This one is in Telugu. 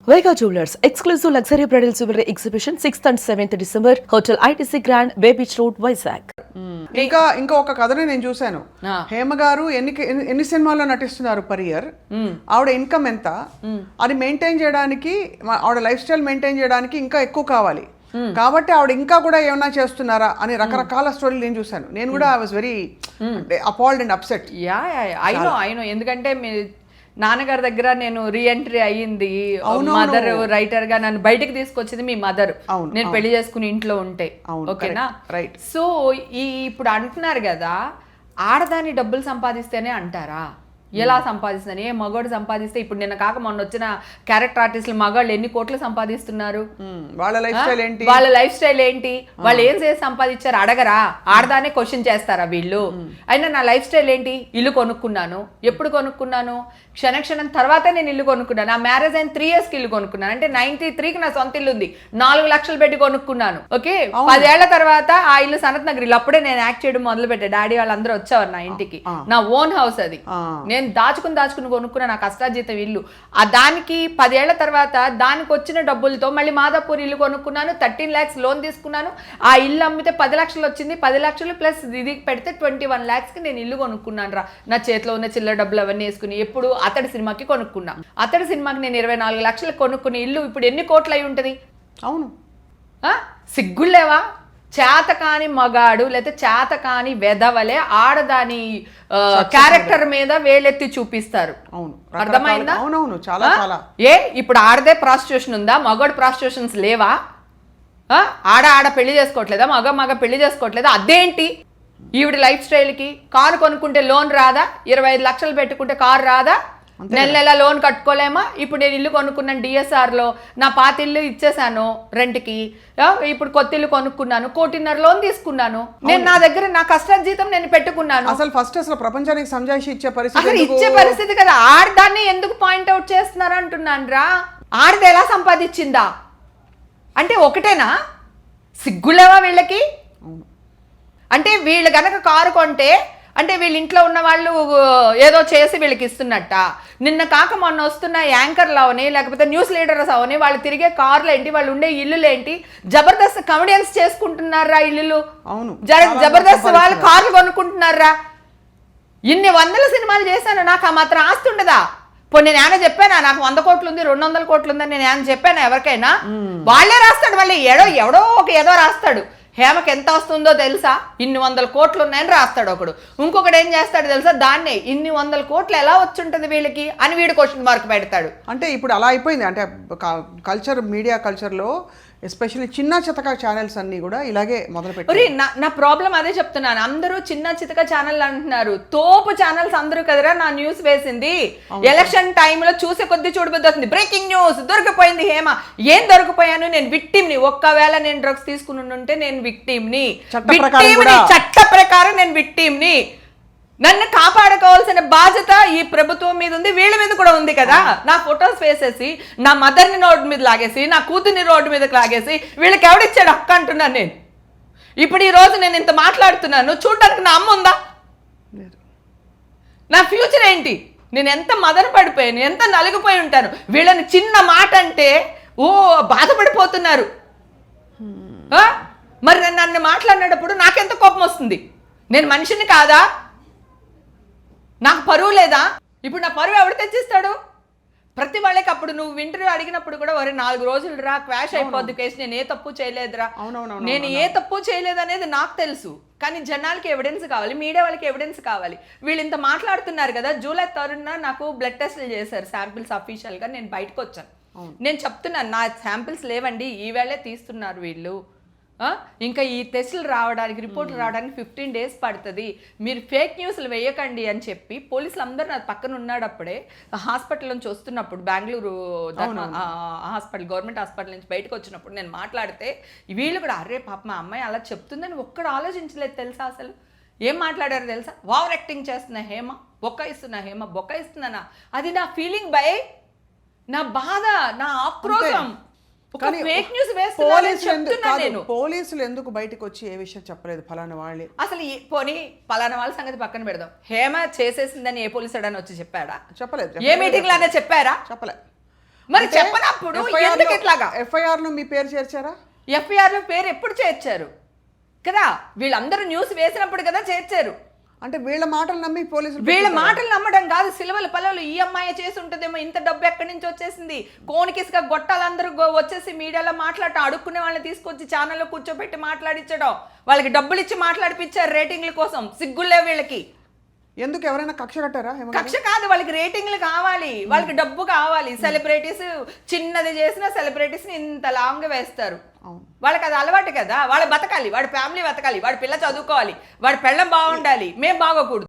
Vega Jewelers, exclusive luxury bridal jewelry exhibition 6th and 7th December, Hotel ITC Grand, Bay Beach Road, Vizag. ఇంకా ఒక కథని నేను చూశాను. హేమ గారు ఎన్ని సినిమాల్లో నటిస్తున్నారు పర్ ఇయర్, ఆవిడ ఇన్కమ్ ఎంత, అది మెయింటైన్ చేయడానికి, ఆవిడ లైఫ్ స్టైల్ మెయింటైన్ చేయడానికి ఇంకా ఎక్కువ కావాలి. కాబట్టి ఆవిడ ఇంకా కూడా ఏమన్నా చేస్తున్నారా అని రకరకాల స్టోరీలు నేను చూశాను. నేను కూడా I was very appalled and upset. I know ఎందుకంటే నాన్నగారి దగ్గర నేను రీఎంట్రీ అయ్యింది, మదర్ రైటర్ గా నన్ను బయటకు తీసుకొచ్చింది మీ మదర్, నేను పెళ్లి చేసుకుని ఇంట్లో ఉంటే. ఓకేనా, రైట్. సో ఇప్పుడు అంటున్నారు కదా, ఆడదాని డబ్బులు సంపాదిస్తేనే అంటారా? ఎలా సంపాదిస్తుందని? ఏ మగవాడు సంపాదిస్తే, ఇప్పుడు నిన్న కాక మొన్న వచ్చిన క్యారెక్టర్ ఆర్టిస్టులు మగవాళ్ళు ఎన్ని కోట్లు సంపాదిస్తున్నారు? వాళ్ళ లైఫ్ స్టైల్ ఏంటి, వాళ్ళు ఏం చేసి సంపాదించారు అడగరా? ఆడదానే క్వశ్చన్ చేస్తారా వీళ్ళు? అయినా నా లైఫ్ స్టైల్ ఏంటి? ఇల్లు కొనుక్కున్నాను. ఎప్పుడు కొనుక్కున్నాను? క్షణక్షణం తర్వాతే నేను ఇల్లు కొనుక్కున్నాను. నా మ్యారేజ్ అయిన 3 years ఇల్లు కొనుక్కున్నాను. అంటే 93కి నా సొంత ఇల్లు ఉంది, 4 లక్షలు పెట్టి కొనుక్కున్నాను. ఓకే, 10 ఏళ్ల తర్వాత ఆ ఇల్లు సనత్ నగర్ ఇల్లు. అప్పుడే నేను యాక్ట్ చేయడం మొదలు పెట్టా. డాడీ వాళ్ళందరూ వచ్చేవారు నా ఇంటికి. నా ఓన్ హౌస్ అది. నేను దాచుకుని కొనుక్కున్నా, నా కష్టార్జితం ఇల్లు. ఆ దానికి 10 ఏళ్ల తర్వాత దానికి వచ్చిన డబ్బులతో మళ్ళీ మాదాపూర్ ఇల్లు కొనుక్కున్నాను. 13 lakhs లోన్ తీసుకున్నాను. ఆ ఇల్లు అమ్మితే 10 లక్షలు వచ్చింది. 10 లక్షలు ప్లస్ ఇది పెడితే 21 lakhsకి నేను ఇల్లు కొనుక్కున్నాను రా. నా చేతిలో ఉన్న చిల్లర డబ్బులు అవన్నీ వేసుకుని. ఎప్పుడు అతడి సినిమాకి కొనుక్కున్నా. అతడి సినిమాకి నేను 24 లక్షలు కొనుక్కుని ఇల్లు ఇప్పుడు ఎన్ని కోట్లు అయి ఉంటది? అవును, సిగ్గులేవా? చేతకాని మగాడు లేకపోతే చేతకాని వెధవలే ఆడదాని క్యారెక్టర్ మీద వేలెత్తి చూపిస్తారు. అర్థమైందా? ఇప్పుడు ఆడదే ప్రాస్టిట్యూషన్ ఉందా? మగాడు ప్రాస్టిట్యూషన్స్ లేవా? ఆడ పెళ్లి చేసుకోవట్లేదా? మగ పెళ్లి చేసుకోవట్లేదా? అదేంటి? ఈవిడ లైఫ్ స్టైల్కి కారు కొనుక్కుంటే లోన్ రాదా? 25 లక్షలు పెట్టుకుంటే కారు రాదా? నెల లోన్ కట్టుకోలేమా? ఇప్పుడు నేను ఇల్లు కొనుక్కున్నాను డిఎస్ఆర్లో, నా పాత ఇల్లు ఇచ్చేసాను రెంట్కి, ఇప్పుడు కొత్త ఇల్లు కొనుక్కున్నాను, 1.5 లోన్ తీసుకున్నాను. నేను నా దగ్గర నా కష్టార్జితం నేను పెట్టుకున్నాను. అసలు ప్రపంచానికి సంజాయిషి ఇచ్చే పరిస్థితి కదా. ఆడదాన్ని ఎందుకు పాయింట్అవుట్ చేస్తున్నారు అంటున్నాను రా. ఆడది ఎలా సంపాదించిందా అంటే ఒకటేనా? సిగ్గులేవా వీళ్ళకి? అంటే వీళ్ళు గనక కారు కొంటే అంటే వీళ్ళ ఇంట్లో ఉన్న వాళ్ళు ఏదో చేసి వీళ్ళకి ఇస్తున్నట్ట. నిన్న కాక మొన్న వస్తున్న యాంకర్లు అవని లేకపోతే న్యూస్ లీడర్స్ అవని వాళ్ళు తిరిగే కార్లు ఏంటి, వాళ్ళు ఉండే ఇల్లులు ఏంటి? జబర్దస్త్ కమెడియన్స్ చేసుకుంటున్నారా ఇల్లులు? అవును, జబర్దస్త్ వాళ్ళు కార్లు కొనుక్కుంటున్నారా? ఇన్ని 100 సినిమాలు చేశాను, నాకు ఆ మాత్రం ఆస్తి ఉండదా? పోనీ నేను ఏమైనా చెప్పానా నాకు 100 కోట్లు ఉంది 200 కోట్లు ఉందని నేను ఏమైనా చెప్పానా ఎవరికైనా? వాళ్ళే రాస్తాడు మళ్ళీ, ఎవడో ఏదో రాస్తాడు. హేమకి ఎంత వస్తుందో తెలుసా? ఇన్ని 100 కోట్లు ఉన్నాయని రాస్తాడు ఒకడు. ఇంకొకడు ఏం చేస్తాడు తెలుసా? దాన్నే ఇన్ని 100 కోట్లు ఎలా వచ్చుంటది వీళ్ళకి అని వీడు క్వశ్చన్ మార్క్ పెడతాడు. అంటే ఇప్పుడు అలా అయిపోయింది. అంటే కల్చర్, మీడియా కల్చర్లో ఎస్పెషల్లీ చిన్న చితక ఛానల్స్ అన్ని కూడా ఇలాగే మొదలుపెట్టారు. నా ప్రాబ్లం అదే చెప్తున్నాను. అందరూ చిన్న చితక ఛానల్ అంటున్నారు. తోపు ఛానల్స్ అందరూ కదరా నా న్యూస్ వేసింది. ఎలక్షన్ టైంలో చూసే కొద్ది చూడబుద్ధి అవుతుంది. బ్రేకింగ్ న్యూస్, దొరికిపోయింది హేమ. ఏం దొరికిపోయాను? నేను విక్టిమ్ని. ఒక్కవేళ నేను డ్రగ్స్ తీసుకుని ఉంటే నేను విక్టిమ్ని. చట్ట ప్రకారం నేను విక్టిమ్ని. నన్ను కాపాడుకోవాల్సిన బాధ్యత ఈ ప్రభుత్వం మీద ఉంది, వీళ్ళ మీద కూడా ఉంది కదా. నా ఫొటోస్ వేసేసి నా మదర్ని రోడ్డు మీద లాగేసి నా కూతుర్ని రోడ్డు మీదకి లాగేసి వీళ్ళకి ఎవడిచ్చాడు హక్కు అంటున్నాను నేను. ఇప్పుడు ఈ రోజు నేను ఇంత మాట్లాడుతున్నాను, చూడడానికి నా అమ్మ ఉందా? నా ఫ్యూచర్ ఏంటి? నేను ఎంత మదన పడిపోయాను, ఎంత నలిగిపోయి ఉంటాను. వీళ్ళని చిన్న మాట అంటే బాధపడిపోతున్నారు. మరి నన్ను మాట్లాడినప్పుడు నాకెంత కోపం వస్తుంది? నేను మనిషిని కాదా? నాకు పరువు లేదా? ఇప్పుడు నా పరువు ఎవడు తెచ్చిస్తాడు? ప్రతి వాళ్ళకి అప్పుడు నువ్వు ఇంటర్వ్యూ అడిగినప్పుడు కూడా 4 రోజులు రా క్వాష్ అయిపోద్ది కేసు, నేను ఏ తప్పు చేయలేదురా, నేను ఏ తప్పు చేయలేదు అనేది నాకు తెలుసు. కానీ జనాలకి ఎవిడెన్స్ కావాలి, మీడియా వాళ్ళకి ఎవిడెన్స్ కావాలి. వీళ్ళు ఇంత మాట్లాడుతున్నారు కదా. July 3rd నాకు బ్లడ్ టెస్ట్లు చేశారు, శాంపిల్స్ అఫీషియల్గా. నేను బయటకు వచ్చాను. నేను చెప్తున్నాను నా శాంపిల్స్ లేవండి, ఈవేళే తీస్తున్నారు వీళ్ళు. ఇంకా ఈ టెస్టులు రావడానికి, రిపోర్ట్లు రావడానికి 15 days పడుతుంది. మీరు ఫేక్ న్యూస్లు వేయకండి అని చెప్పి పోలీసులు అందరూ నా పక్కన ఉన్నాడప్పుడే. హాస్పిటల్ నుంచి వస్తున్నప్పుడు బెంగళూరు హాస్పిటల్, గవర్నమెంట్ హాస్పిటల్ నుంచి బయటకు వచ్చినప్పుడు నేను మాట్లాడితే వీళ్ళు కూడా అరే పాప మా అమ్మాయి అలా చెప్తుందని ఒక్కడు ఆలోచించలేదు తెలుసా? అసలు ఏం మాట్లాడారు తెలుసా? ఓవర్ యాక్టింగ్ చేస్తున్న హేమ, బొక్కాయిస్తున్నా హేమ, బొక్కాయిస్తున్నానా? అది నా ఫీలింగ్ బై, నా బాధ, నా ఆక్రోశం. పోలీసులు ఎందుకు బయటకు వచ్చి ఏ విషయం చెప్పలేదు? ఫలానా వాళ్ళే అసలు పోనీ ఫలానా వాళ్ళ సంగతి పక్కన పెడదాం. హేమ చేసేసిందని ఏ పోలీసు వచ్చి చెప్పాడా? చెప్పలేదు. ఏ మీటింగ్ లానే చెప్పారా? చెప్పలేదు. మరి చెప్పనప్పుడు ఎందుకు ఇట్లాగా ఎఫ్ఐఆర్ లో మీ పేరు చేర్చారా? ఎఫ్ఐఆర్ లో పేరు ఎప్పుడు చేర్చారు కదా? వీళ్ళందరూ న్యూస్ వేసినప్పుడు కదా చేర్చారు. అంటే వీళ్ళ మాటలు నమ్మి పోలీసులు వీళ్ళ మాటలు నమ్మడం కాదు, సిలువల పల్లెలు ఈ అమ్మాయి చేసి ఉంటుందేమో, ఇంత డబ్బు ఎక్కడి నుంచి వచ్చేసింది, కోనికిసుక గొట్టాలందరూ వచ్చేసి మీడియాలో మాట్లాడటం, అడుక్కునే వాళ్ళని తీసుకొచ్చి ఛానల్లో కూర్చోబెట్టి మాట్లాడించడం, వాళ్ళకి డబ్బులు ఇచ్చి మాట్లాడిపించారు రేటింగ్ల కోసం. సిగ్గులే వీళ్ళకి. ఎందుకు ఎవరైనా కక్ష కట్టారా? కక్ష కాదు, వాళ్ళకి రేటింగ్లు కావాలి, వాళ్ళకి డబ్బు కావాలి. సెలబ్రిటీస్ చిన్నది చేసిన సెలబ్రిటీస్ ని ఇంత లాంగ్ వేస్తారు. వాళ్ళకి అది అలవాటు కదా. వాళ్ళు బతకాలి, వాడి ఫ్యామిలీ బతకాలి, వాడి పిల్ల చదువుకోవాలి, వాడి పెళ్ళం బాగుండాలి, మేము బాగోకూడదు.